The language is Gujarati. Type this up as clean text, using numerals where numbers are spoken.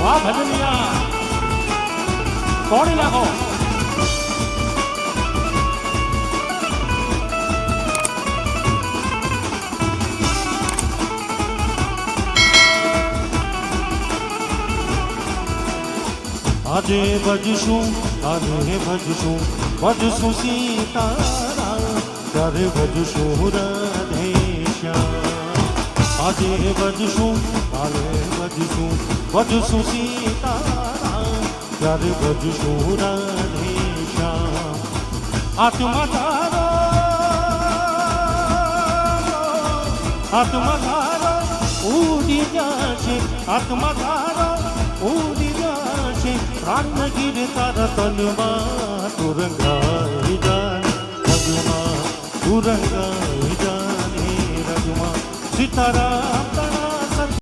વાહ ભજનિયા તોડી નાખો આજે ભજશું ભજશું સીતારામ ત્યારે ભજશું રાધેશ્યામ આજે ભજશું ભજશું સીતારામ ત્યારે ભજશું રાધેશ્યામ આત્મા તારો ઉડી જશે આત્મા તારો ઉડી જશે પ્રાણ ગીર તારા તનમાં તુરંગાઈ જાન રગમાં તુરંગાઈ જાન હે રગમાં સીતારામ